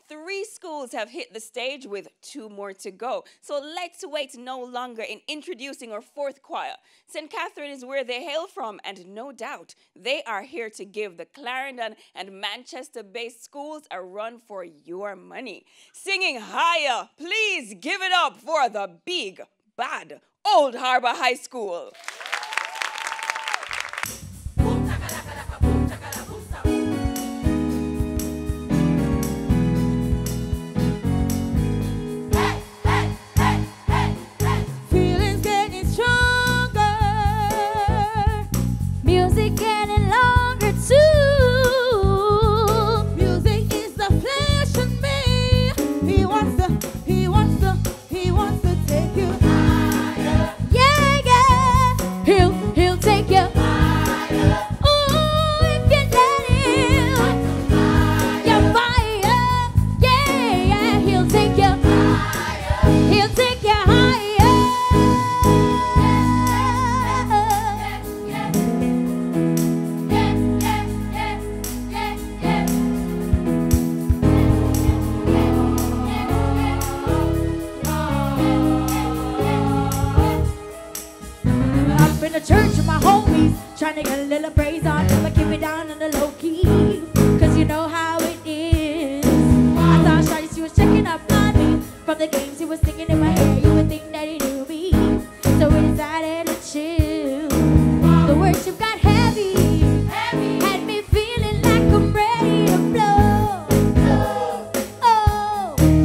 3 schools have hit the stage with 2 more to go. So let's wait no longer in introducing our 4th choir. St. Catherine is where they hail from, and no doubt they are here to give the Clarendon and Manchester-based schools a run for your money. Singing higher, please give it up for the big, bad Old Harbour High School. Trying to get a little praise on, but keep it down on the low key, cause you know how it is. I thought Shawty, she was checking up on me. From the games he was singing in my ear, you would think that he knew me. So we decided to chill. The worship got heavy, had me feeling like I'm ready to blow.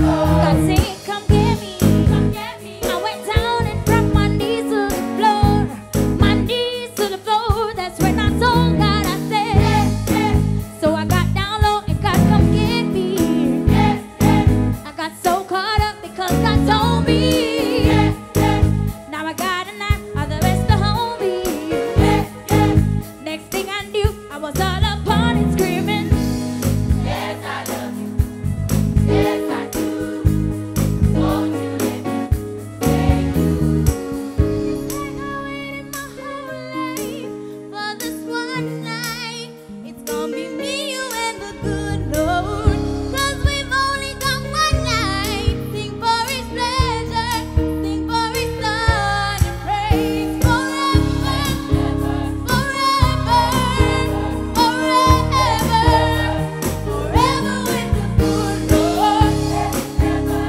God saying, come get me. I went down and dropped my knees to the floor. My knees to the floor, that's when I told God, I said, so I got down low and God come get me. I got so caught up because God told me. Now I got a knife, all the rest to hold me. Next thing I knew, I was all up on it screaming, yes, I love you, yes, I do. Won't you let me thank you? It's like I waited my whole life for this one night. It's gonna be me, you, and the good Lord. Cause we've only got one night. Sing for his pleasure, sing for his son, and praise forever, forever, forever with the good Lord. Forever,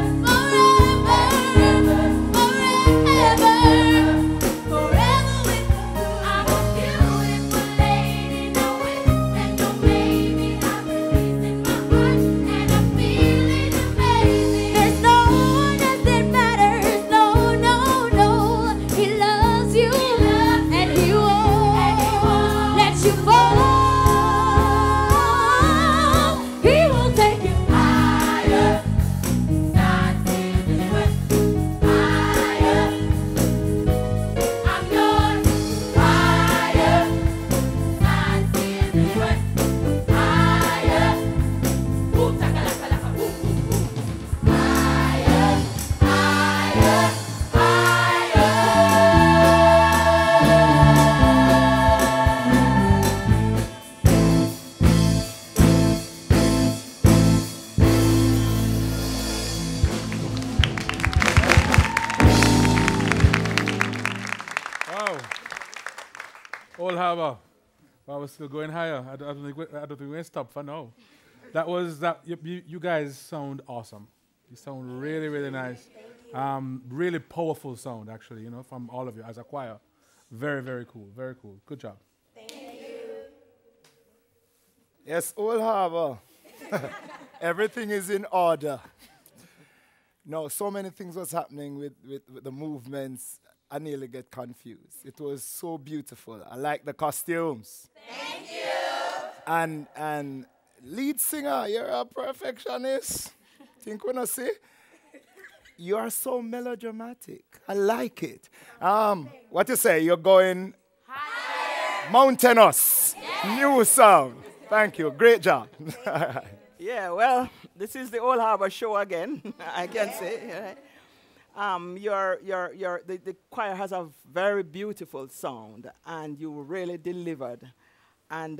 forever with the good. I'm a beautiful lady, no it and no maybe. I'm releasing my heart and I'm feeling amazing. There's no one else that matters, no, no, no. He loves you and he won't let you fall. He will take you higher. Start singing with higher. I'm yours. Higher. Start singing with higher. Boom, chakalaka, boom, boom, boom. Higher, higher, higher. Wow. Old Harbour. Wow, we're still going higher. I don't think we're going to stop for now. That was that. You guys sound awesome. You sound really, really nice. Really powerful sound, actually, from all of you as a choir. Very, very cool. Very cool. Good job. Yes, Old Harbour. Everything is in order. No, so many things was happening with the movements. I nearly get confused. It was so beautiful. I like the costumes. Thank you. And lead singer, you're a perfectionist. Think we not see? You are so melodramatic. I like it. What you say? You're going higher. Mountainous. Yes. New sound. Thank you. Great job. Yeah, well, this is the Old Harbour show again, I can say. The choir has a very beautiful sound, and you really delivered. And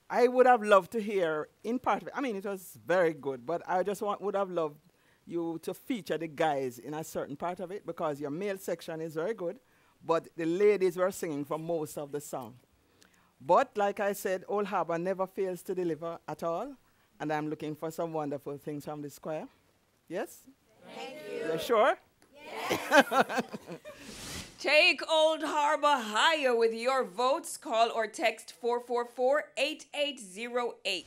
I would have loved to hear in part of it. I mean, it was very good, but I just would have loved you to feature the guys in a certain part of it because your male section is very good, but the ladies were singing for most of the song. But like I said, Old Harbour never fails to deliver at all, and I'm looking for some wonderful things from this choir. Yes? Thank you. You're sure? Take Old Harbour higher with your votes. Call or text 444-8808.